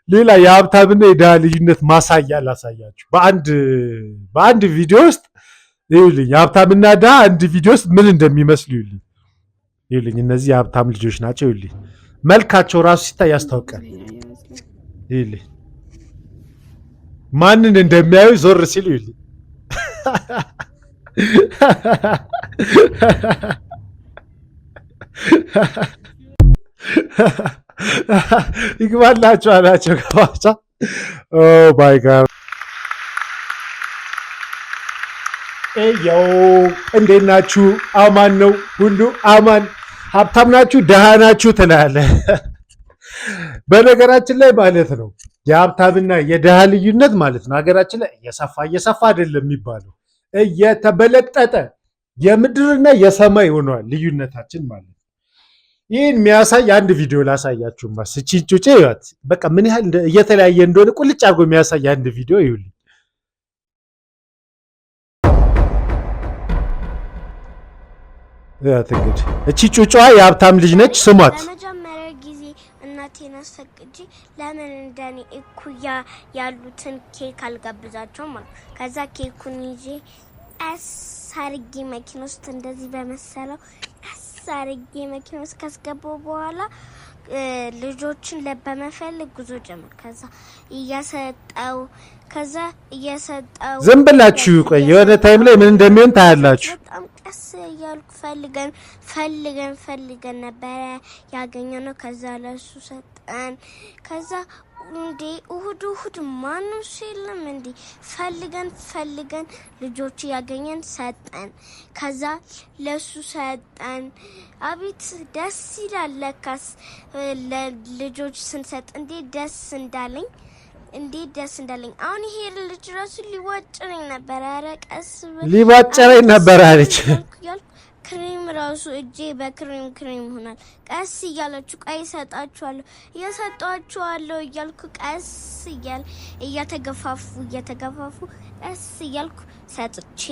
ሌላ የሀብታምና የድሃ ልዩነት ማሳያ ላሳያችሁ። በአንድ ቪዲዮ ውስጥ ይኸውልኝ የሀብታምና ድሃ አንድ ቪዲዮ ውስጥ ምን እንደሚመስሉ ይኸውልኝ። እነዚህ የሀብታም ልጆች ናቸው። ይኸውልኝ መልካቸው ራሱ ሲታይ ያስታውቃል። ይኸውልኝ ማንን እንደሚያዩ ዞር ሲሉ ይኸውልኝ ይግባላችሁ አላቸው። ገባቻ ባይ ጋር እንዴት ናችሁ? አማን ነው ሁሉ አማን። ሀብታም ናችሁ ደሃ ናችሁ ትላለህ። በነገራችን ላይ ማለት ነው የሀብታምና የድሃ ልዩነት ማለት ነው ሀገራችን ላይ እየሰፋ አይደለም የሚባለው እየተበለጠጠ የምድርና የሰማይ ሆኗል ልዩነታችን ማለት ነው። ይህን የሚያሳይ አንድ ቪዲዮ ላሳያችሁ። ስቺንቹቼ በቃ ምን ያህል እየተለያየ እንደሆነ ቁልጭ አድርጎ የሚያሳይ አንድ ቪዲዮ ይሁልኝ። እንግዲህ እቺ ጩጫዋ የሀብታም ልጅ ነች። ስሟት። ለመጀመሪያ ጊዜ እናቴን አስፈቅጄ ለምን እንደኔ እኩያ ያሉትን ኬክ አልጋብዛቸውም ማለት ከዛ ኬኩን ይዤ ቀስ አድርጌ መኪና ውስጥ እንደዚህ በመሰለው ቀስ አድርጌ መኪና ውስጥ ካስገባው በኋላ ልጆችን በመፈለግ ጉዞ ጀመር። ከዛ እየሰጠው ዝም ብላችሁ ቆይ፣ የሆነ ታይም ላይ ምን እንደሚሆን ታያላችሁ። በጣም ቀስ እያልኩ ፈልገን ነበረ ያገኘነው። ከዛ ለሱ ሰጠን። ከዛ እንዴ እሁድ ማንም የለም እንዴ ፈልገን ልጆች ያገኘን ሰጠን። ከዛ ለሱ ሰጠን። አቤት ደስ ይላል። ለካስ ለልጆች ስንሰጥ እንዴት ደስ እንዳለኝ አሁን ይሄ ልጅ ራሱ ሊዋጭረኝ ነበር። ኧረ ቀስ ሊዋጭረኝ ነበር አለች። ክሬም ራሱ እጄ በክሬም ሆናል። ቀስ እያላችሁ ቀይ እየሰጧችኋለሁ እያልኩ ቀስ እየተገፋፉ ቀስ እያልኩ ሰጥቼ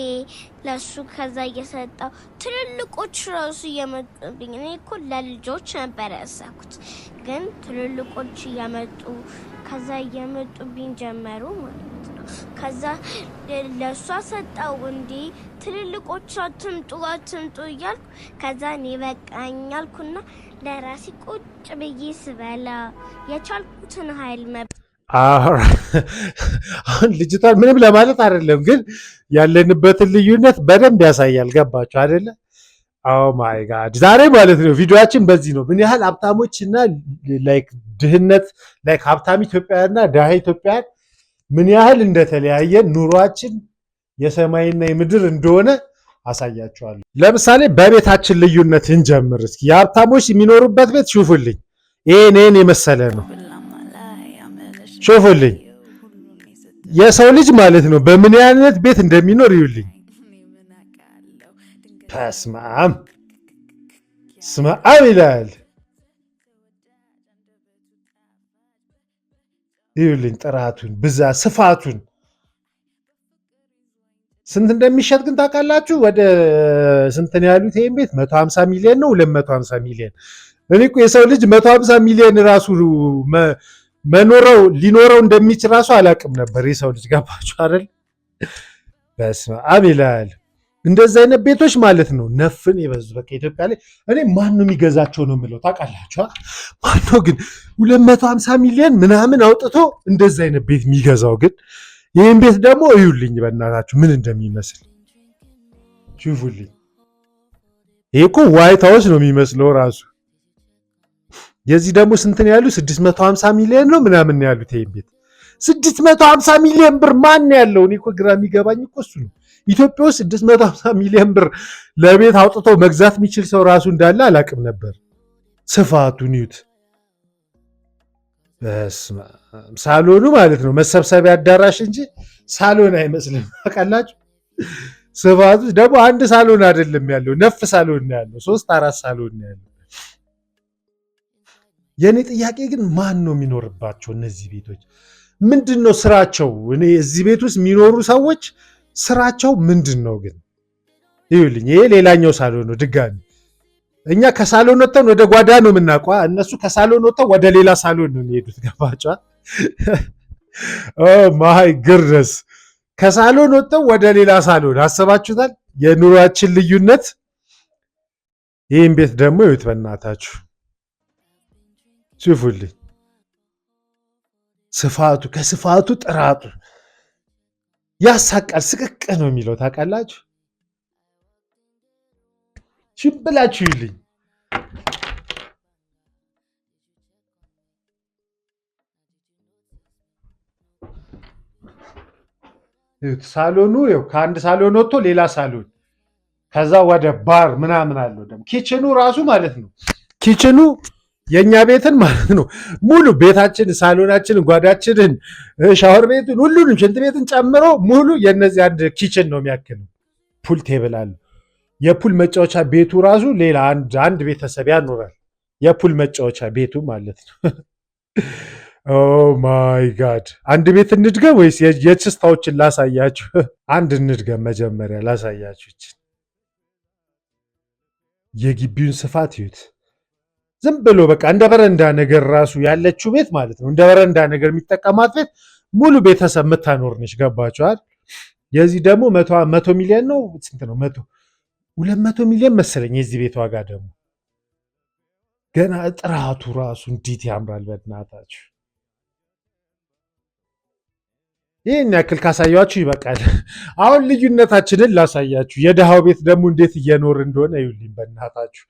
ለሱ ከዛ እየሰጣው ትልልቆች ራሱ እየመጡብኝ። እኔ እኮ ለልጆች ነበር ያሳኩት፣ ግን ትልልቆች ከዛ እየመጡብኝ ጀመሩ ማለት ነው። ከዛ ለሷ ሰጣው። እንዴ ትልልቆች አትምጡ እያልኩ ከዛ እኔ በቃኝ አልኩና ለራሴ ቁጭ ብዬ ስበላ የቻልኩትን ኃይል አሁን ልጅቷን ምንም ለማለት አይደለም፣ ግን ያለንበትን ልዩነት በደንብ ያሳያል። ገባችሁ አይደለ? ኦ ማይ ጋድ ዛሬ ማለት ነው ቪዲዮአችን በዚህ ነው። ምን ያህል ሀብታሞች እና ላይክ ድህነት ላይክ ሀብታም ኢትዮጵያና ድሃ ኢትዮጵያን ምን ያህል እንደተለያየ ኑሯችን የሰማይና የምድር እንደሆነ አሳያችኋለሁ። ለምሳሌ በቤታችን ልዩነት እንጀምር እስኪ። የሀብታሞች የሚኖሩበት ቤት ሹፉልኝ፣ ይሄን የመሰለ ነው። ሹፉልኝ የሰው ልጅ ማለት ነው በምን አይነት ቤት እንደሚኖር ይዩልኝ። ስማም ይላል። ይዩልኝ ጥራቱን፣ ብዛት፣ ስፋቱን ስንት እንደሚሸጥ ግን ታውቃላችሁ? ወደ ስንት ነው ያሉት? ይሄን ቤት 150 ሚሊዮን ነው 250 ሚሊዮን። እኔ እኮ የሰው ልጅ 150 ሚሊዮን ራሱ ሊኖረው እንደሚችል ራሱ አላውቅም ነበር የሰው ልጅ። ገባችሁ አይደል? በስመ አብ ይላል። እንደዚህ አይነት ቤቶች ማለት ነው ነፍን የበዙ በቃ ኢትዮጵያ ላይ እኔ ማን ነው የሚገዛቸው ነው የምለው። ታውቃላችሁ ማን ነው ግን 250 ሚሊዮን ምናምን አውጥቶ እንደዚህ አይነት ቤት የሚገዛው? ግን ይህን ቤት ደግሞ እዩልኝ በእናታችሁ ምን እንደሚመስል ሹፉልኝ። ይሄ እኮ ዋይት ሃውስ ነው የሚመስለው ራሱ። የዚህ ደግሞ ስንት ነው ያሉት? 650 ሚሊዮን ነው ምናምን ነው ያሉት። ይሄን ቤት 650 ሚሊዮን ብር ማን ያለው? እኔ እኮ ግራ የሚገባኝ እኮ እሱ ነው። ኢትዮጵያ ውስጥ 650 ሚሊዮን ብር ለቤት አውጥቶ መግዛት የሚችል ሰው ራሱ እንዳለ አላውቅም ነበር። ስፋቱን ይዩት። ሳሎኑ ማለት ነው መሰብሰቢያ አዳራሽ እንጂ ሳሎን አይመስልም። ታውቃላችሁ? ስፋቱ ደግሞ አንድ ሳሎን አይደለም ያለው፣ ነፍ ሳሎን ነው ያለው፣ 3-4 ሳሎን ነው ያለው። የኔ ጥያቄ ግን ማን ነው የሚኖርባቸው እነዚህ ቤቶች? ምንድን ነው ስራቸው? እኔ እዚህ ቤት ውስጥ የሚኖሩ ሰዎች ስራቸው ምንድን ነው ግን? ይኸውልኝ ይሄ ሌላኛው ሳሎን ነው። ድጋሚ እኛ ከሳሎን ወጥተን ወደ ጓዳ ነው የምናውቀው፣ እነሱ ከሳሎን ወጥተው ወደ ሌላ ሳሎን ነው የሚሄዱት። ገባችኋል? ማይ ግርነስ ከሳሎን ወጥተው ወደ ሌላ ሳሎን አስባችሁታል? የኑሯችን ልዩነት። ይህን ቤት ደግሞ ይዩት በእናታችሁ ሽፉልኝ። ስፋቱ ከስፋቱ ጥራቱ ያሳቃል። ስቅቅ ነው የሚለው ታውቃላችሁ። ሽብላችሁ ይልኝ ሳሎኑ ይኸው ከአንድ ሳሎን ወጥቶ ሌላ ሳሎን ከዛ ወደ ባር ምናምን አለው። ደግሞ ኪችኑ ራሱ ማለት ነው። ኪችኑ የእኛ ቤትን ማለት ነው ሙሉ ቤታችን፣ ሳሎናችንን፣ ጓዳችንን፣ ሻወር ቤቱን፣ ሁሉንም ሽንት ቤትን ጨምሮ ሙሉ የነዚህ አንድ ኪችን ነው የሚያክለው። ፑል ቴብል አለ። የፑል መጫወቻ ቤቱ ራሱ ሌላ አንድ ቤተሰብ ያኖራል። የፑል መጫወቻ ቤቱ ማለት ነው። ኦ ማይ ጋድ! አንድ ቤት እንድገም ወይስ የችስታዎችን ላሳያችሁ? አንድ እንድገም መጀመሪያ ላሳያችሁ። የግቢውን ስፋት ይዩት። ዝም ብሎ በቃ እንደ በረንዳ ነገር ራሱ ያለችው ቤት ማለት ነው። እንደ በረንዳ ነገር የሚጠቀማት ቤት ሙሉ ቤተሰብ የምታኖር ነች። ገባችኋል? የዚህ ደግሞ 100 ሚሊዮን ነው። ስንት ነው? 200 ሚሊዮን መሰለኝ የዚህ ቤት ዋጋ ደግሞ። ገና ጥራቱ ራሱ እንዴት ያምራል በእናታችሁ። ይህን ያክል ካሳያችሁ ይበቃል። አሁን ልዩነታችንን ላሳያችሁ። የድሃው ቤት ደግሞ እንዴት እየኖር እንደሆነ ይውልኝ በእናታችሁ።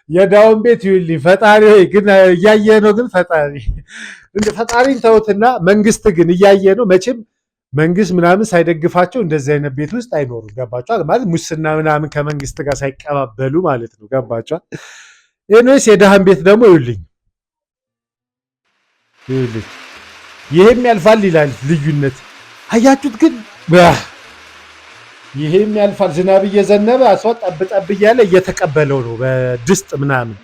የድሃውን ቤት ይውልኝ። ፈጣሪ ግን እያየ ነው። ግን ፈጣሪን ተውትና መንግስት ግን እያየ ነው። መቼም መንግስት ምናምን ሳይደግፋቸው እንደዚህ አይነት ቤት ውስጥ አይኖሩም። ገባችኋል? ማለት ሙስና ምናምን ከመንግስት ጋር ሳይቀባበሉ ማለት ነው። ገባችኋል? ይህንስ የድሃን ቤት ደግሞ ይውልኝ። ይሄም ያልፋል ይላል ልዩነት። አያችሁት? ግን ይሄም ያልፋል። ዝናብ እየዘነበ አስዋ ጠብ ጠብ እያለ እየተቀበለው ነው በድስት ምናምን።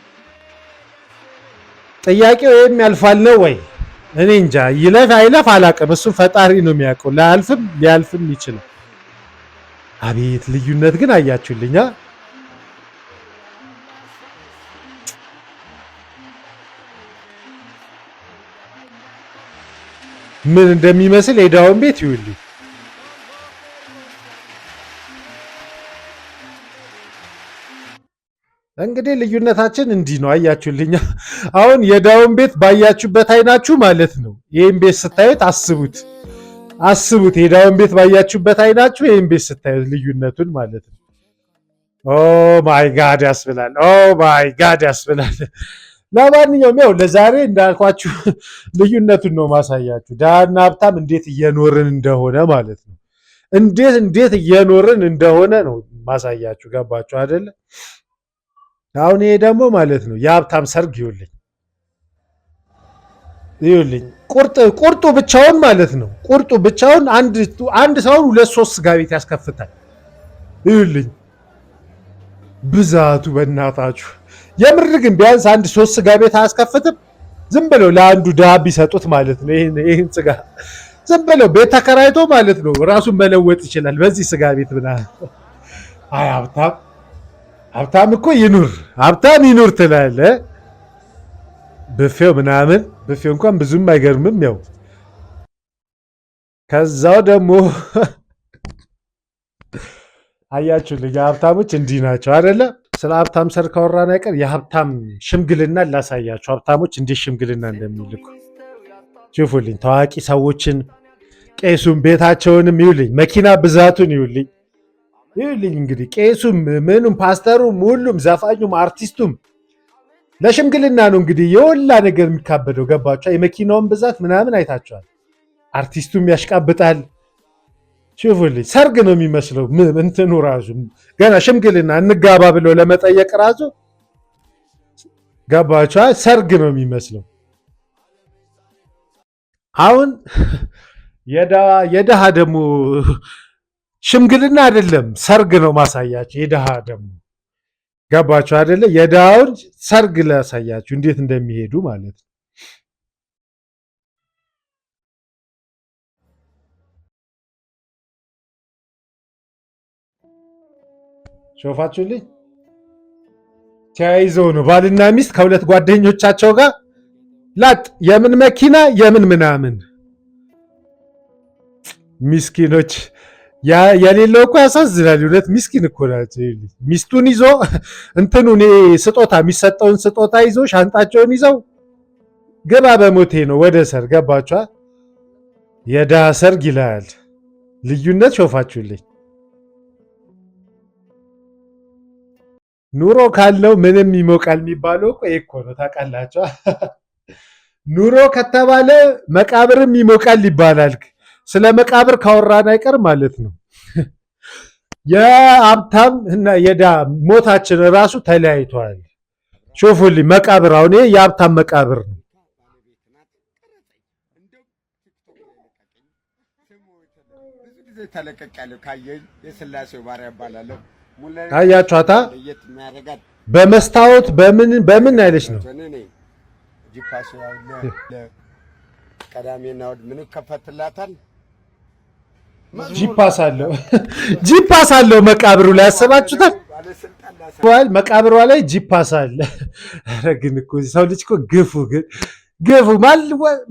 ጥያቄው ይሄም ያልፋል ነው ወይ? እኔ እንጃ። ይለፍ አይለፍ አላውቅም። እሱም ፈጣሪ ነው የሚያውቀው። ላያልፍም ሊያልፍም ይችላል። አቤት ልዩነት ግን አያችሁልኛ። ምን እንደሚመስል የዳውን ቤት ይውልኝ። እንግዲህ ልዩነታችን እንዲህ ነው። አያችሁልኛ። አሁን የዳውን ቤት ባያችሁበት አይናችሁ ማለት ነው። ይህን ቤት ስታዩት አስቡት። የዳውን ቤት ባያችሁበት አይናችሁ ይህን ቤት ስታዩት ልዩነቱን ማለት ነው። ኦ ማይ ጋድ ያስብላል። ኦ ማይ ጋድ ያስብላል። ለማንኛውም ያው ለዛሬ እንዳልኳችሁ ልዩነቱን ነው ማሳያችሁ። ድሃና ሀብታም እንዴት እየኖርን እንደሆነ ማለት ነው። እንዴት እየኖርን እንደሆነ ነው ማሳያችሁ። ገባችሁ አይደለ? አሁን ይሄ ደግሞ ማለት ነው የሀብታም ሰርግ ይኸውልኝ። ቁርጡ ብቻውን ማለት ነው። ቁርጡ ብቻውን አንድ ሰውን 2-3 ስጋ ቤት ያስከፍታል። ይኸውልኝ ብዛቱ በእናታችሁ። የምር ግን ቢያንስ 1-3 ስጋ ቤት አያስከፍትም? ዝም ብለው ለአንዱ ድሃ ቢሰጡት ማለት ነው። ይህን ስጋ ዝም ብለው ቤት ተከራይቶ ማለት ነው ራሱን መለወጥ ይችላል በዚህ ስጋ ቤት ምናምን። አይ ሀብታም እኮ ሀብታም ይኑር ትላለህ። ብፌው ምናምን ብፌው እንኳን ብዙም አይገርምም። ያው ከዛው ደግሞ አያችሁልኝ ሀብታሞች እንዲህ ናቸው አይደለ? ስለ ሀብታም ሰርግ ካወራን አይቀር የሀብታም ሽምግልና ላሳያችሁ። ሀብታሞች እንዴት ሽምግልና እንደሚልኩ ችፉልኝ። ታዋቂ ሰዎችን፣ ቄሱም ቤታቸውንም ይውልኝ፣ መኪና ብዛቱን ይውልኝ። እንግዲህ ቄሱም ምኑም ፓስተሩም ሁሉም ዘፋኙም አርቲስቱም ለሽምግልና ነው እንግዲህ የወላ ነገር የሚካበደው። ገባችኋል? የመኪናውን ብዛት ምናምን አይታችኋል። አርቲስቱም ያሽቃብጣል። ሽፉልኝ ሰርግ ነው የሚመስለው። እንትኑ ራሱ ገና ሽምግልና እንጋባ ብሎ ለመጠየቅ ራሱ ገባችኋል? ሰርግ ነው የሚመስለው። አሁን የድሃ ደግሞ ሽምግልና አይደለም ሰርግ ነው ማሳያችሁ። የድሃ ደግሞ ገባችሁ አይደለ? የድሃውን ሰርግ ላሳያችሁ እንዴት እንደሚሄዱ ማለት ነው። ሾፋችሁልኝ። ተያይዘው ነው ባልና ሚስት ከሁለት ጓደኞቻቸው ጋር ላጥ የምን መኪና የምን ምናምን ሚስኪኖች የሌለው እኮ ያሳዝናል። እውነት ሚስኪን እኮ ናቸው። ሚስቱን ይዞ እንትኑን ስጦታ የሚሰጠውን ስጦታ ይዞ ሻንጣቸውን ይዘው ገባ በሞቴ ነው ወደ ሰርግ ገባችኋል። የድሃ ሰርግ ይላል። ልዩነት ሾፋችሁልኝ። ኑሮ ካለው ምንም ይሞቃል የሚባለው እኮ ይሄ እኮ ነው። ታውቃላችሁ ኑሮ ከተባለ መቃብርም ይሞቃል ይባላል። ስለ መቃብር ካወራን አይቀር ማለት ነው። የሀብታም እና የድሃ ሞታችን ራሱ ተለያይቷል። ሾፉልኝ መቃብር አሁን ይሄ የሀብታም መቃብር ነው። አያችኋታ በመስታወት በምን አይለች ነው ቀዳሜና እሑድ ምን ይከፈትላታል? ጂፓስ አለው መቃብሩ ላይ ያሰባችሁታል። መቃብሯ ላይ ጂፓስ አለ። ኧረ ግን እኮ ሰው ልጅ እኮ ግፉ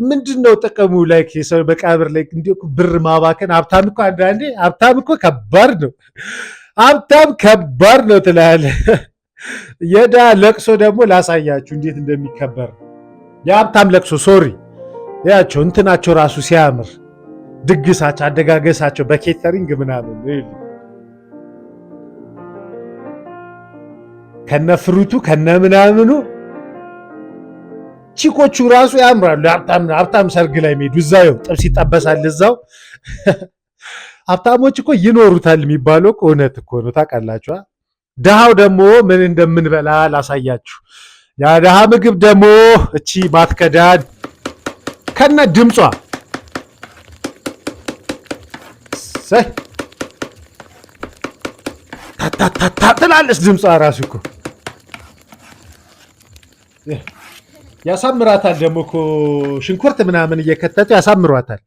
ምንድን ነው ጥቅሙ? ላይ ሰው መቃብር ላይ እንዲሁ ብር ማባከን። ሀብታም እኮ ከባድ ነው ትላለህ። የድሃ ለቅሶ ደግሞ ላሳያችሁ እንዴት እንደሚከበር የሀብታም ለቅሶ ሶሪ ያቸው እንትናቸው ራሱ ሲያምር ድግሳቸው አደጋገሳቸው በኬተሪንግ ምናምን ከነ ፍሩቱ ከነ ምናምኑ ቺኮቹ ራሱ ያምራሉ። ሀብታም ሰርግ ላይ ሄዱ እዛው ጥብስ ይጠበሳል እዛው። ሀብታሞች እኮ ይኖሩታል የሚባለው እኮ እውነት እኮ ነው። ታውቃላችሁ። ድሃው ደግሞ ምን እንደምንበላ ላሳያችሁ። ያ ድሃ ምግብ ደግሞ እቺ ማትከዳን ከነ ድምጿ ታታታታ ትላለች። ድምጿ ራሱ እኮ ያሳምራታል። ደግሞ እኮ ሽንኩርት ምናምን እየከተቱ ያሳምሯታል።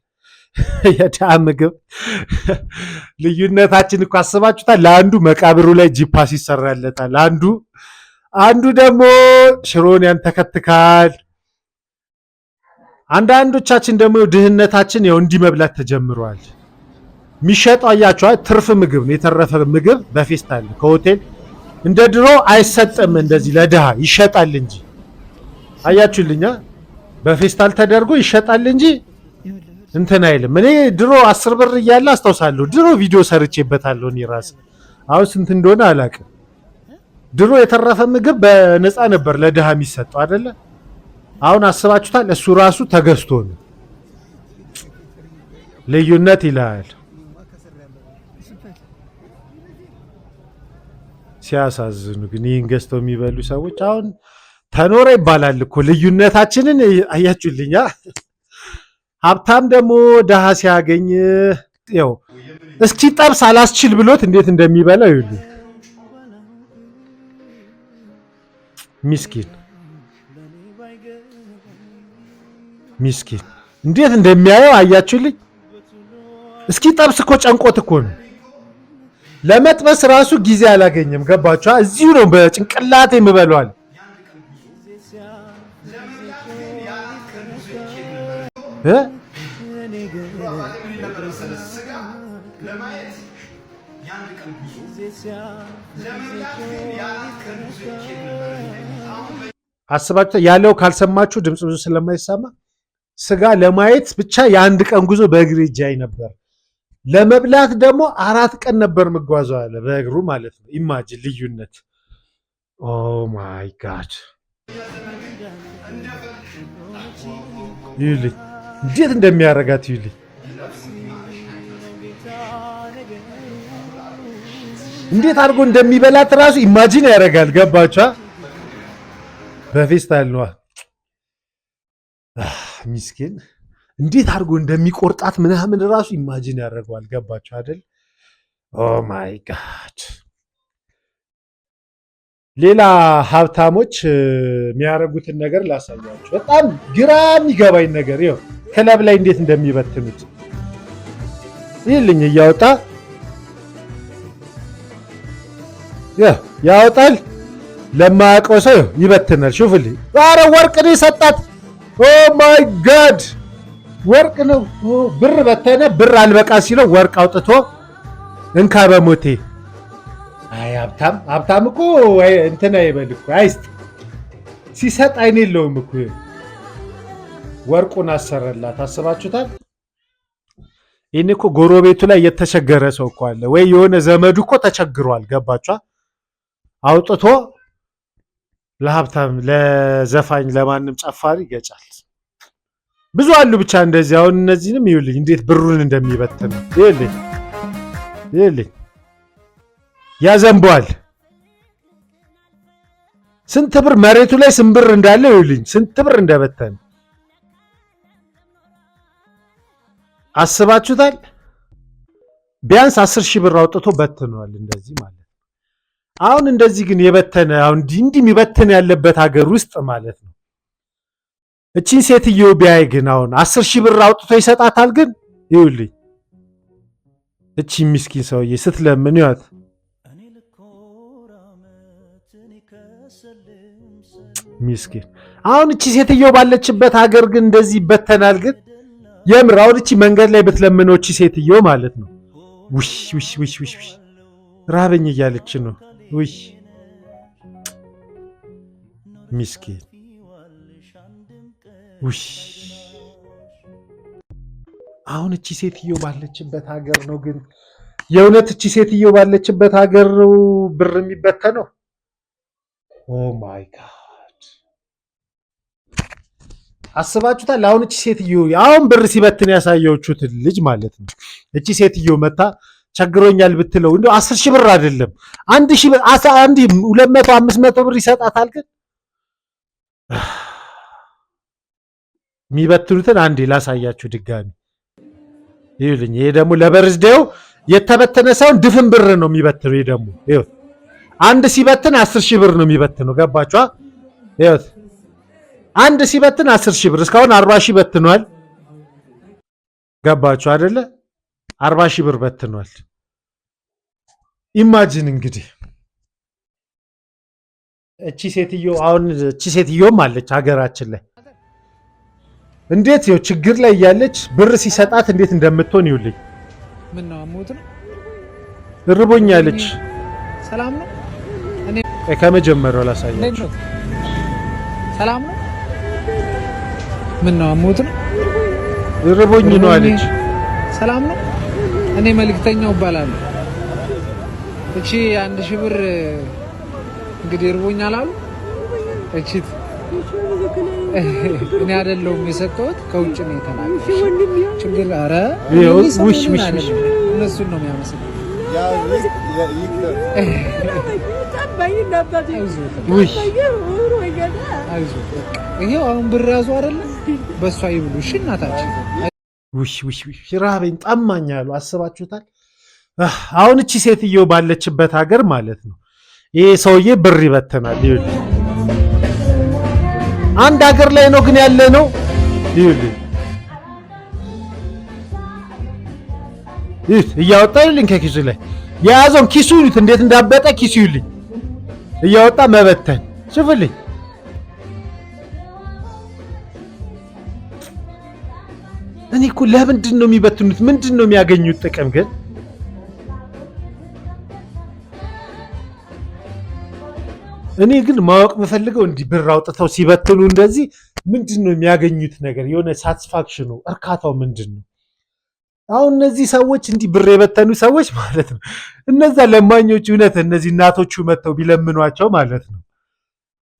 የድሃ ምግብ ልዩነታችን እኮ አስባችሁታል? ለአንዱ መቃብሩ ላይ ጂፓስ ይሰራለታል፣ አንዱ ደግሞ ሽሮን ያንተከትካል። አንዳንዶቻችን ደግሞ ድህነታችን ያው እንዲህ መብላት ተጀምሯል። የሚሸጠው አያችኋል፣ ትርፍ ምግብ ነው። የተረፈ ምግብ በፌስታል ከሆቴል እንደ ድሮ አይሰጥም። እንደዚህ ለድሃ ይሸጣል እንጂ አያችሁልኛ፣ በፌስታል ተደርጎ ይሸጣል እንጂ እንትን አይልም። እኔ ድሮ 10 ብር እያለ አስታውሳለሁ። ድሮ ቪዲዮ ሰርቼበታለሁ እኔ ራሴ። አሁን ስንት እንደሆነ አላውቅም። ድሮ የተረፈ ምግብ በነፃ ነበር ለድሃ የሚሰጠው አይደለ? አሁን አስባችሁታል? እሱ ራሱ ተገዝቶ ነው። ልዩነት ይላል። ሲያሳዝኑ ግን ይህን ገዝተው የሚበሉ ሰዎች አሁን ተኖረ ይባላል እኮ። ልዩነታችንን አያችሁልኛ። ሀብታም ደግሞ ድሃ ሲያገኝ ያው እስኪ ጠብስ አላስችል ብሎት እንዴት እንደሚበላው ይሉ። ሚስኪን እንዴት እንደሚያየው አያችሁልኝ። እስኪ ጠብስ እኮ ጨንቆት እኮ ነው። ለመጥበስ ራሱ ጊዜ አላገኘም። ገባችኋ? እዚሁ ነው በጭንቅላቴ የምበለዋል። አስባችሁ ያለው ካልሰማችሁ ድምፅ ብዙ ስለማይሰማ ስጋ ለማየት ብቻ የአንድ ቀን ጉዞ በእግር ጃይ ነበር። ለመብላት ደግሞ 4 ቀን ነበር መጓዘው አለ በእግሩ ማለት ነው። ኢማጂን ልዩነት። ኦ ማይ ጋድ ይልኝ እንዴት እንደሚያረጋት ይልኝ። እንዴት አድርጎ እንደሚበላት ራሱ ኢማጂን ያደርጋል። ገባችኋ? በፌስታል ነው ሚስኪን እንዴት አድርጎ እንደሚቆርጣት ምናምን ራሱ ኢማጂን ያደርገዋል። ገባችሁ አይደል? ኦ ማይ ጋድ። ሌላ ሀብታሞች የሚያደርጉትን ነገር ላሳያችሁ። በጣም ግራ የሚገባኝ ነገር ይኸው ክለብ ላይ እንዴት እንደሚበትኑት ይልኝ። እያወጣ ያወጣል፣ ለማያውቀው ሰው ይበትናል። ሹፍልኝ። ኧረ ወርቅ ነው የሰጣት ኦ ማይ ጋድ ወርቅ ነው። ብር በተነ። ብር አልበቃ ሲለው ወርቅ አውጥቶ እንካ በሞቴ። አይ ሀብታም እኮ እንትን አይበል እኮ አይስጥ። ሲሰጥ አይን የለውም እኮ። ወርቁን አሰረላት። አስባችሁታል? ይህን እኮ ጎረቤቱ ላይ የተቸገረ ሰው እኮ አለ ወይ የሆነ ዘመዱ እኮ ተቸግሯል። ገባችኋ? አውጥቶ ለሀብታም ለዘፋኝ ለማንም ጨፋሪ ይገጫል። ብዙ አሉ ብቻ እንደዚህ። አሁን እነዚህንም ይኸውልኝ እንዴት ብሩን እንደሚበትን ይኸውልኝ ያዘንበዋል። ስንት ብር መሬቱ ላይ ስንት ብር እንዳለ ይኸውልኝ ስንት ብር እንደበተን አስባችሁታል? ቢያንስ 10,000 ብር አውጥቶ በትነዋል እንደዚህ ማለት ነው። አሁን እንደዚህ ግን የበተነ አሁን እንዲህ የሚበትን ያለበት ሀገር ውስጥ ማለት ነው። እቺን ሴትዮ ቢያይ ግን አሁን 10,000 ብር አውጥቶ ይሰጣታል። ግን ይኸውልኝ እቺ ምስኪን ሰውዬ ስትለምን ይዋት ምስኪን። አሁን እቺ ሴትዮ ባለችበት ሀገር ግን እንደዚህ ይበተናል። ግን የምር አሁን እቺ መንገድ ላይ ብትለምነው እቺ ሴትዮ ማለት ነው ውሽ ራበኝ እያለች ነው። ውይ ምስኪን ውይ። አሁን እቺ ሴትዮ ባለችበት ሀገር ነው ግን የእውነት እቺ ሴትዮ ባለችበት ሀገር ነው ብር የሚበተነው? ኦ ማይ ጋድ አስባችሁታል? አሁን እቺ ሴትዮ አሁን ብር ሲበትን ያሳየችሁት ልጅ ማለት ነው። እቺ ሴትዮ መታ ቸግሮኛል ብትለው እንደው 10,000 ብር አይደለም 1,000 ብር 200 500 ብር ይሰጣታል። ግን የሚበትኑትን አንዴ ላሳያችሁ ድጋሚ ይኸውልኝ። ይሄ ደግሞ ለበርዝዴው የተበተነ ሳይሆን ድፍን ብር ነው የሚበትነው። ይሄ ደግሞ ይኸው አንድ ሲበትን 10,000 ብር ነው የሚበትነው። ገባችኋ? ይኸው አንድ ሲበትን 10,000 ብር እስካሁን 40,000 በትኗል። ገባችኋ አይደለ? 40,000 ብር በትኗል። ኢማጂን እንግዲህ እቺ ሴትዮ አሁን እቺ ሴትዮም አለች ሀገራችን ላይ እንዴት ይኸው ችግር ላይ እያለች ብር ሲሰጣት እንዴት እንደምትሆን ይውልኝ። ምን ነው አሞት ነው እርቦኛለች። ሰላም ነው። እኔ ከመጀመሪያው ላሳያችሁ። ሰላም ነው። ምን ነው አሞት ነው እርቦኝ ነው አለች። ሰላም ነው። እኔ መልእክተኛው እባላለሁ። እቺ 1,000 ብር እንግዲህ እርቦኛል አሉ። እቺ እኔ አይደለሁም የሰጠሁት ከውጭ ነው የተላከው። ችግር ኧረ ውሽ እነሱን ነው የሚያመሰግነው። ይሄው አሁን ብር ያዙ አይደለ? በእሷ ይብሉ። እሺ እናታችን ውሽ ራበኝ ጠማኝ አሉ። አስባችሁታል? አሁን እቺ ሴትዮ ባለችበት ሀገር ማለት ነው ይሄ ሰውዬ ብር ይበተናል። ይኸውልህ አንድ ሀገር ላይ ነው ግን ያለ ነው። ይኸውልህ እያወጣ ይልኝ ከኪሱ ላይ የያዘውን ኪሱ ይሉት እንዴት እንዳበጠ ኪሱ ይልኝ እያወጣ መበተን ሽፍልኝ። እኔ እኮ ለምንድን ነው የሚበትኑት? ምንድን ነው የሚያገኙት ጥቅም ግን? እኔ ግን ማወቅ የምፈልገው እንዲህ ብር አውጥተው ሲበትኑ እንደዚህ ምንድን ነው የሚያገኙት ነገር? የሆነ ሳቲስፋክሽኑ እርካታው ምንድን ነው? አሁን እነዚህ ሰዎች እንዲህ ብር የበተኑ ሰዎች ማለት ነው እነዛ ለማኞች እውነት እነዚህ እናቶቹ መጥተው ቢለምኗቸው ማለት ነው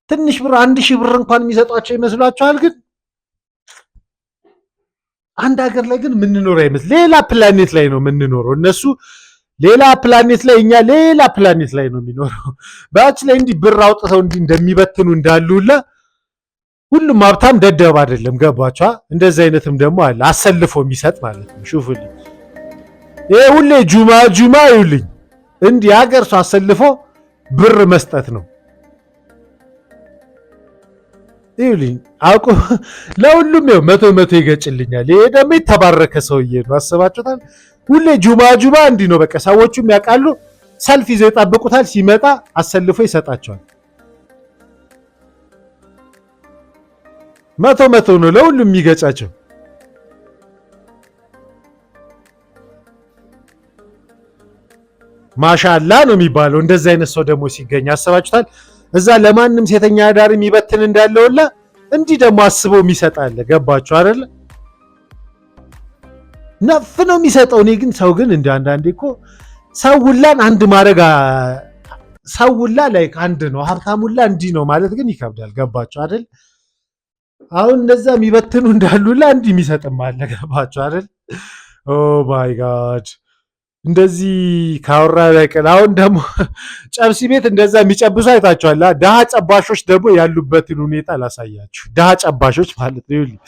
ትንሽ ብር 1,000 ብር እንኳን የሚሰጧቸው ይመስሏቸዋል። ግን አንድ ሀገር ላይ ግን የምንኖር አይመስል ሌላ ፕላኔት ላይ ነው የምንኖረው። እነሱ ሌላ ፕላኔት ላይ እኛ ሌላ ፕላኔት ላይ ነው የሚኖረው። ባች ላይ እንዲህ ብር አውጥተው እንዲህ እንደሚበትኑ እንዳሉላ ሁሉም ሀብታም ደደብ አይደለም። ገባችኋ? እንደዚህ አይነትም ደግሞ አለ አሰልፎ የሚሰጥ ማለት ነው። ሹፉልኝ ይሄ ሁሌ ጁማ ይውልኝ እንዲህ ሀገር ሰው አሰልፎ ብር መስጠት ነው። ይውልኝ አውቁ ለሁሉም ይኸው 100 ይገጭልኛል። ይሄ ደግሞ የተባረከ ሰውዬ ነው። አስባችሁታል? ሁሌ ጁማ እንዲህ ነው። በቃ ሰዎቹም ያውቃሉ። ሰልፍ ይዘው ይጠብቁታል። ሲመጣ አሰልፎ ይሰጣቸዋል። መቶ ነው ለሁሉም የሚገጫቸው። ማሻላ ነው የሚባለው። እንደዚህ አይነት ሰው ደግሞ ሲገኝ አስባችሁታል? እዛ ለማንም ሴተኛ አዳሪ የሚበትን እንዳለውላ እንዲህ ደግሞ አስበው የሚሰጣለ። ገባችሁ አይደለ? ነፍ ነው የሚሰጠው። እኔ ግን ሰው ግን እንደ አንዳንዴ እኮ ሰውላን አንድ ማድረግ ሰውላ ላይ አንድ ነው፣ ሀብታሙላ እንዲህ ነው ማለት ግን ይከብዳል። ገባችሁ አይደል? አሁን እንደዛ የሚበትኑ እንዳሉላ እንዲህ የሚሰጥም አለ። ገባችሁ አይደል? ኦ ማይ ጋድ እንደዚህ ካወራ በቀል አሁን ደግሞ ጨብሲ ቤት እንደዛ የሚጨብሱ አይታችኋል። ድሃ ጨባሾች ደግሞ ያሉበትን ሁኔታ ላሳያችሁ። ድሃ ጨባሾች ማለት ነው። ይኸውልህ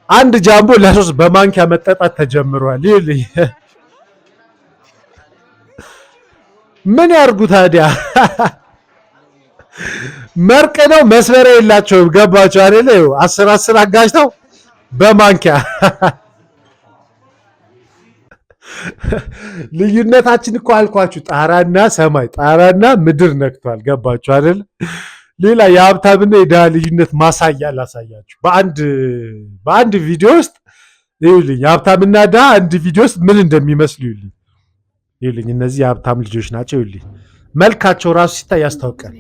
አንድ ጃምቦ ለሶስት በማንኪያ መጠጣት ተጀምሯል። ይኸውልህ ምን ያርጉ ታዲያ? መርቅ ነው መስፈሪያ የላቸውም። ገባችሁ አይደለ? 10 አጋጅተው በማንኪያ ልዩነታችን እኮ አልኳችሁ፣ ጣራና ሰማይ ጣራና ምድር ነክቷል። ገባችሁ አይደል? ሌላ የሀብታምና የድሃ ልዩነት ማሳያ ላሳያችሁ በአንድ ቪዲዮ ውስጥ ይኸውልኝ። የሀብታምና ድሃ አንድ ቪዲዮ ውስጥ ምን እንደሚመስሉ ይኸውልኝ። እነዚህ የሀብታም ልጆች ናቸው። ይኸውልኝ መልካቸው ራሱ ሲታይ ያስታውቃል።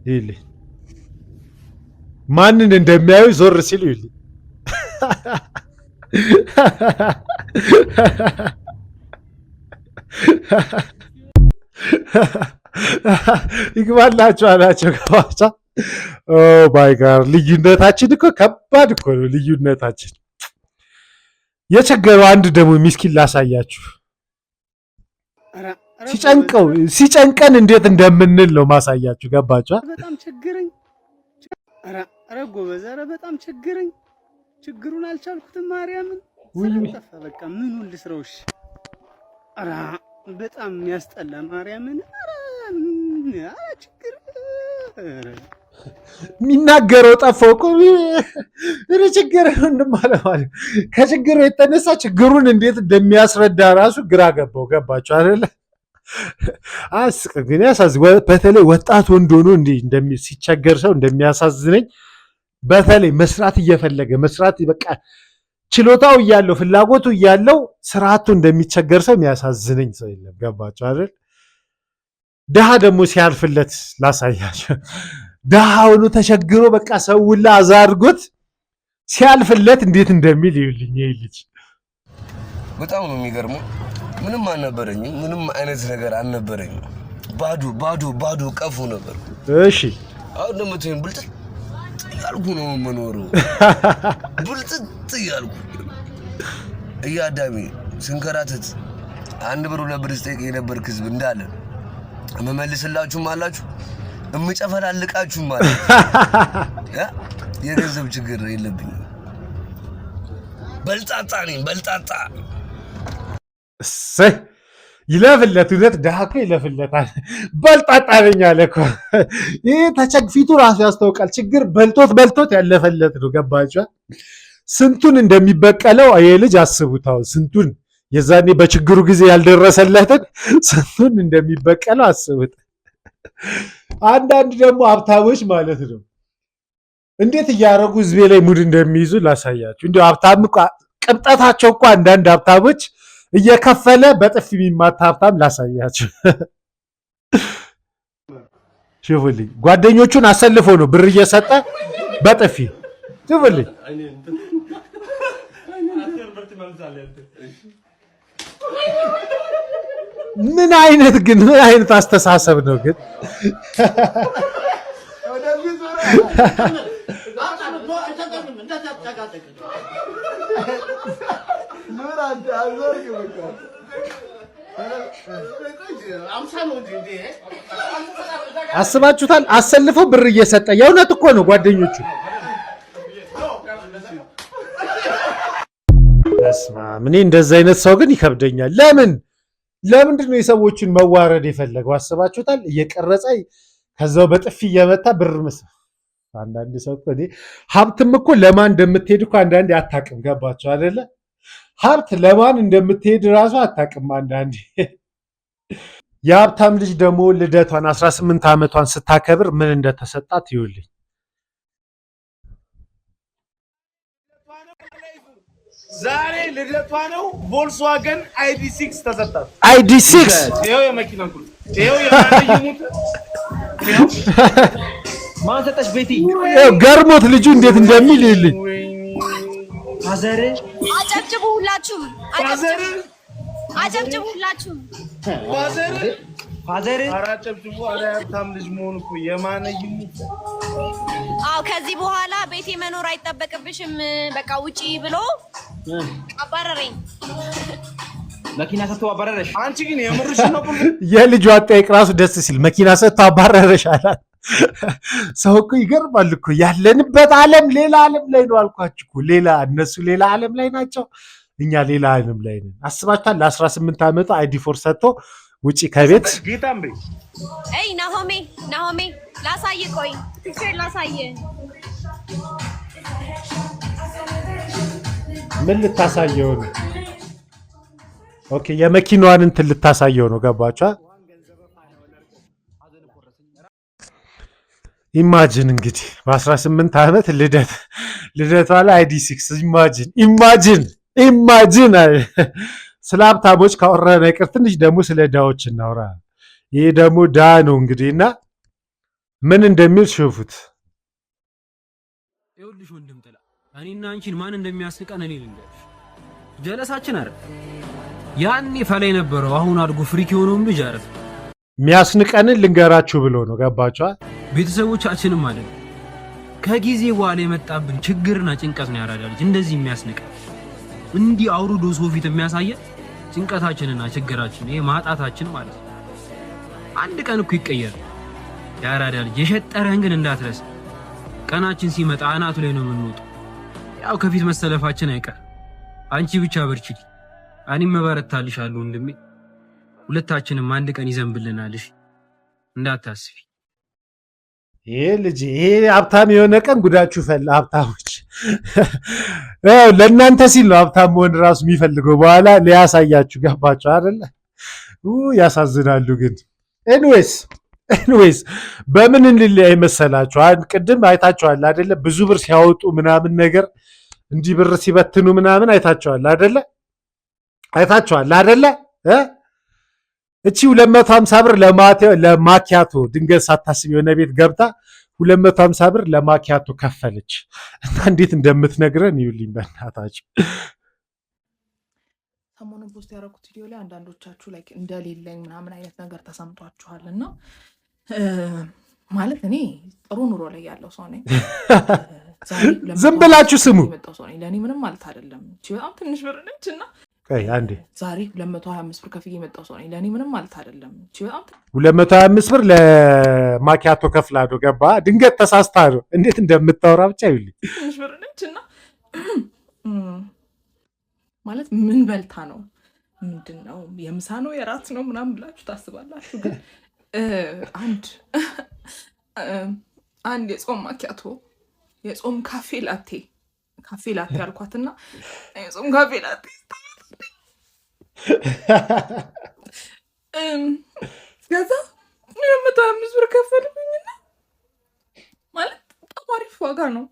ይኸውልኝ ማንን እንደሚያዩ ዞር ሲሉ ይኸውልኝ ይግባላችሁ አላቸው። ገባቻ ኦ ማይ ጋድ ልዩነታችን እኮ ከባድ እኮ ነው። ልዩነታችን የቸገረው አንድ ደግሞ ሚስኪን ላሳያችሁ። ሲጨንቀን እንዴት እንደምንል ነው ማሳያችሁ። ገባቻ በጣም ቸገረኝ። ኧረ ጎበዝ፣ ኧረ በጣም ቸገረኝ። ችግሩን አልቻልኩትም። ማርያምን ጠፋ። በቃ ምኑን ልስረውሽ? ኧረ በጣም ያስጠላ። ማርያምን ኧረ ችግር የሚናገረው ጠፋው እኮ ችግር ማለት ከችግሩ የተነሳ ችግሩን እንዴት እንደሚያስረዳ ራሱ ግራ ገባው። ገባችሁ አይደለ? አስቅ ግን ያሳዝን። በተለይ ወጣት ወንድ ሆኖ ሲቸገር ሰው እንደሚያሳዝነኝ በተለይ መስራት እየፈለገ መስራት በቃ ችሎታው እያለው ፍላጎቱ እያለው ስርዓቱ እንደሚቸገር ሰው የሚያሳዝነኝ ሰው የለም። ገባችሁ አይደል? ድሃ ደግሞ ሲያልፍለት ላሳያቸው። ድሃ ሆኖ ተቸግሮ በቃ ሰውላ አዛ አድርጎት ሲያልፍለት እንዴት እንደሚል ይኸውልኝ። ይሄ ልጅ በጣም ነው የሚገርመው። ምንም አልነበረኝም፣ ምንም አይነት ነገር አልነበረኝም። ባዶ ቀፉ ነበር። እሺ አሁን ደግሞ ተይም ብልጥጥ እያልኩ ነው የምኖረው። ብልጥጥ እያልኩ እያዳሜ ስንከራተት 1 ብር 2 ብር ስጠይቅ የነበርክ ህዝብ እንዳለ እመመልስላችሁም አላችሁ፣ እምጨፈላልቃችሁም አለ። የገንዘብ ችግር የለብኝም። በልጣጣ ነኝ በልጣጣ። እሰይ ይለፍለት። እውነት ድሃ እኮ ይለፍለታል። በልጣጣ ነኝ አለ እኮ። ይሄ ፊቱ ራሱ ያስታውቃል። ችግር በልቶት ያለፈለት ነው። ገባችሁ? ስንቱን እንደሚበቀለው ይሄ ልጅ አስቡታው። ስንቱን የዛኔ በችግሩ ጊዜ ያልደረሰለትን ስንቱን እንደሚበቀለው አስቡት። አንዳንድ ደግሞ ሀብታሞች ማለት ነው እንዴት እያደረጉ ህዝቤ ላይ ሙድ እንደሚይዙ ላሳያችሁ። እንዲሁ ሀብታም ቅብጠታቸው እኮ አንዳንድ ሀብታሞች እየከፈለ በጥፊ የሚማታ ሀብታም ላሳያችሁ። ሽፉልኝ ጓደኞቹን አሰልፎ ነው ብር እየሰጠ በጥፊ ሽፉልኝ። ምን አይነት አስተሳሰብ ነው ግን? አስባችሁታል? አሰልፎ ብር እየሰጠ የእውነት እኮ ነው ጓደኞቹ። በስመ አብ እኔ እንደዚህ አይነት ሰው ግን ይከብደኛል። ለምንድን ነው የሰዎችን መዋረድ የፈለገው? አስባችሁታል? እየቀረጸ ከዛው በጥፊ እየመታ ብር መስጠት። አንዳንድ ሰው እኮ ሀብትም እኮ ለማን እንደምትሄድ እኮ አንዳንዴ አታውቅም። ገባችሁ አይደለ? ሀብት ለማን እንደምትሄድ እራሱ አታውቅም አንዳንዴ። የሀብታም ልጅ ደግሞ ልደቷን 18 ዓመቷን ስታከብር ምን እንደተሰጣት ይውልኝ። ዛሬ ልደቷ ነው። ቮልክስዋገን ID6 ተሰጣት። ID6 ይሄው የመኪና ቁልፍ ይሄው የማንይሙት ማን ሰጠሽ? ቤቲ ገርሞት ልጁ እንዴት እንደሚል ይልኝ። ፋዘር አጨብጭቡ ሁላችሁም፣ አጨብጭቡ ሁላችሁም። ፋዘር አጨብጭቡ። ኧረ ሀብታም ልጅ መሆኑ እኮ የማንይሙት። አዎ ከዚህ በኋላ ቤቴ መኖር አይጠበቅብሽም በቃ ውጪ ብሎ አባረረኝ። መኪና ሰጥቶ አባረረሽ? አንቺ ግን የምርሽ ነው? የልጁ አጠያየቅ ራሱ ደስ ሲል መኪና ሰጥቶ አባረረሽ አላት። ሰው እኮ ይገርማል እኮ ያለንበት ዓለም ሌላ ዓለም ላይ ነው አልኳችሁ እኮ። ሌላ እነሱ ሌላ ዓለም ላይ ናቸው፣ እኛ ሌላ ዓለም ላይ ነን። አስባችኋል? ለ18 ዓመቱ ID4 ሰጥቶ ውጪ ከቤት ጌታም በይ። አይ ናሆሜ ላሳይ፣ ቆይ ፒክቸር ላሳይ። ምን ልታሳየው ነው? ኦኬ የመኪናዋን እንትን ልታሳየው ነው። ገባችኋ? ኢማጂን እንግዲህ በ18 ዓመት ልደቷ ላይ ID6 ኢማጂን ስለ ሀብታሞች ካወራን አይቀር ትንሽ ደግሞ ስለ ዳዎች እናውራ። ይሄ ደግሞ ዳ ነው እንግዲህ እና ምን እንደሚል ሽፉት። ይኸውልሽ ወንድም ጥላ እኔና አንቺን ማን እንደሚያስቀን እኔ ልንገርሽ። ጀለሳችን አረ ያኔ ፈላይ ነበረው አሁን አድጎ ፍሪክ የሆነውም ልጅ አረፍ የሚያስንቀንን ልንገራችሁ ብሎ ነው። ገባችኋ? ቤተሰቦቻችንም ማለት ከጊዜ በኋላ የመጣብን ችግርና ጭንቀት ነው ያራዳ ልጅ እንደዚህ የሚያስንቀን እንዲህ አውርዶ ሰው ፊት የሚያሳየን ጭንቀታችንና ችግራችን ይሄ ማጣታችን ማለት ነው። አንድ ቀን እኮ ይቀየራል ያራዳ ልጅ። የሸጠረህን ግን እንዳትረሳ። ቀናችን ሲመጣ አናቱ ላይ ነው የምንወጣው። ያው ከፊት መሰለፋችን አይቀር። አንቺ ብቻ በርቺ፣ እኔም መበረታልሻለሁ ወንድሜ። ሁለታችንም አንድ ቀን ይዘንብልናልሽ እንዳታስቢ። ይሄ ልጅ ይሄ ሀብታም የሆነ ቀን ጉዳችሁ ፈላ። ሀብታሞች ለእናንተ ሲል ነው ሀብታም መሆን ራሱ የሚፈልገው በኋላ ሊያሳያችሁ። ገባችሁ አይደለ? ያሳዝናሉ ግን ኤኒዌይስ በምን እንለያይ መሰላችሁ? ቅድም አይታችኋል አይደለ? ብዙ ብር ሲያወጡ ምናምን ነገር እንዲህ ብር ሲበትኑ ምናምን አይታችኋል አይደለ? እቺ 250 ብር ለማኪያቶ ድንገት ሳታስብ የሆነ ቤት ገብታ 250 ብር ለማኪያቶ ከፈለች እና እንዴት እንደምትነግረን ይውልኝ በእናታችሁ። ሰሞኑን ፖስት ያደረኩት ቪዲዮ ላይ አንዳንዶቻችሁ ላይክ እንደሌለኝ ምናምን አይነት ነገር ተሰምቷችኋል እና ማለት እኔ ጥሩ ኑሮ ላይ ያለው ሰው ነኝ። ዝም ብላችሁ ስሙ። ለእኔ ምንም ማለት አይደለም። በጣም ትንሽ ብር ነች እና አንዴ ዛሬ 225 ብር ከፍዬ የመጣው ሰው ነኝ። ለእኔ ምንም ማለት አይደለም። 225 ብር ለማኪያቶ ከፍላ ነው። ገባ? ድንገት ተሳስታ ነው። እንዴት እንደምታወራ ብቻ ይልኝ። ትንሽ ብር ነች እና ማለት ምን በልታ ነው ምንድን ነው የምሳ ነው የራት ነው ምናምን ብላችሁ ታስባላችሁ። ግን አንድ የጾም ማኪያቶ የጾም ካፌ ላቴ አልኳትና የጾም ካፌ ላቴ ከዛ 225 ብር ከፈልኩኝና ማለት በጣም አሪፍ ዋጋ ነው።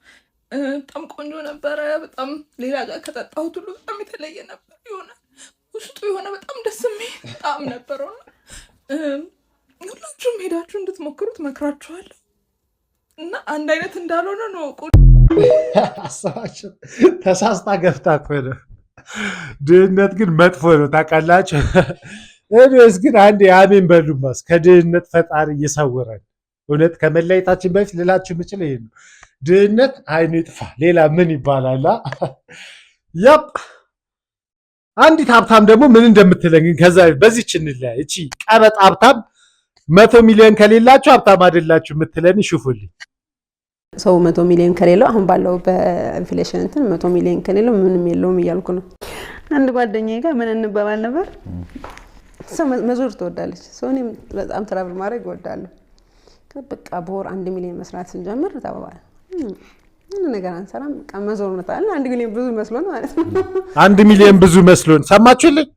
በጣም ቆንጆ ነበረ። በጣም ሌላ ጋር ከጠጣሁት ሁሉ በጣም የተለየ ነበር። የሆነ ውስጡ የሆነ በጣም ደስ የሚል ጣዕም ነበረውና ሁላችሁም ሄዳችሁ እንድትሞክሩት መክራችኋለሁ እና አንድ አይነት እንዳልሆነ ነው። ተሳስታ ገፍታ እኮ ነው። ድህነት ግን መጥፎ ነው ታውቃላችሁ። እኔስ ግን አንዴ አሜን በሉማስ ከድህነት ፈጣሪ እየሰወረን። እውነት ከመለየታችን በፊት ልላችሁ የምችል ይሄ ነው። ድህነት አይኑ ይጥፋ። ሌላ ምን ይባላል? ያፕ አንዲት ሀብታም ደግሞ ምን እንደምትለኝ ከዛ በዚህች እንለያይ። እቺ ቀበጥ ሀብታም 100 ሚሊዮን ከሌላችሁ ሀብታም አይደላችሁ የምትለን ይሹፉልኝ። ሰው 100 ሚሊዮን ከሌለው አሁን ባለው በኢንፍሌሽን እንትን 100 ሚሊዮን ከሌለው ምንም የለውም እያልኩ ነው። አንድ ጓደኛዬ ጋር ምን እንባባል ነበር? ሰው መዞር ትወዳለች። ሰው እኔም በጣም ትራቭል ማድረግ እወዳለሁ። በቃ በወር 1 ሚሊዮን መስራት ስንጀምር ተባባል ምን ነገር አንሰራም። በቃ መዞር ነው ታዲያ 1 ሚሊዮን ብዙ መስሎን ማለት ነው። 1 ሚሊዮን ብዙ መስሎን ሰማችሁልኝ?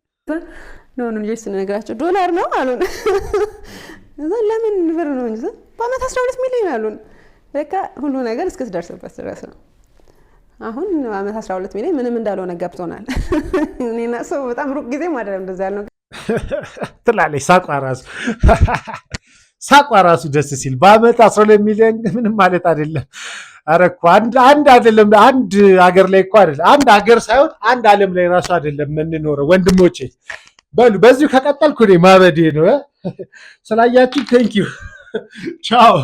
ነው ልጅ ስንነግራቸው ዶላር ነው አሉን። እዛ ለምን ብር ነው እንጂ በአመት 12 ሚሊዮን አሉን። በቃ ሁሉ ነገር እስከተደርሰበት ድረስ ነው። አሁን አመት 12 ሚሊዮን ምንም እንዳልሆነ ገብቶናል። እኔና ሰው በጣም ሩቅ ጊዜ አይደለም እንደዛ ያልነው ትላለች። ሳቋ ራሱ ደስ ሲል በአመት 12 ሚሊዮን ምንም ማለት አይደለም። ኧረ እኮ አንድ አይደለም አንድ ሀገር ላይ እኮ አይደለም አንድ ሀገር ሳይሆን አንድ ዓለም ላይ ራሱ አይደለም የምንኖረው ወንድሞቼ። በሉ በዚሁ ከቀጠልኩ እኔ ማበዴ ነው። ስላያችሁ ቴንኪው ቻው።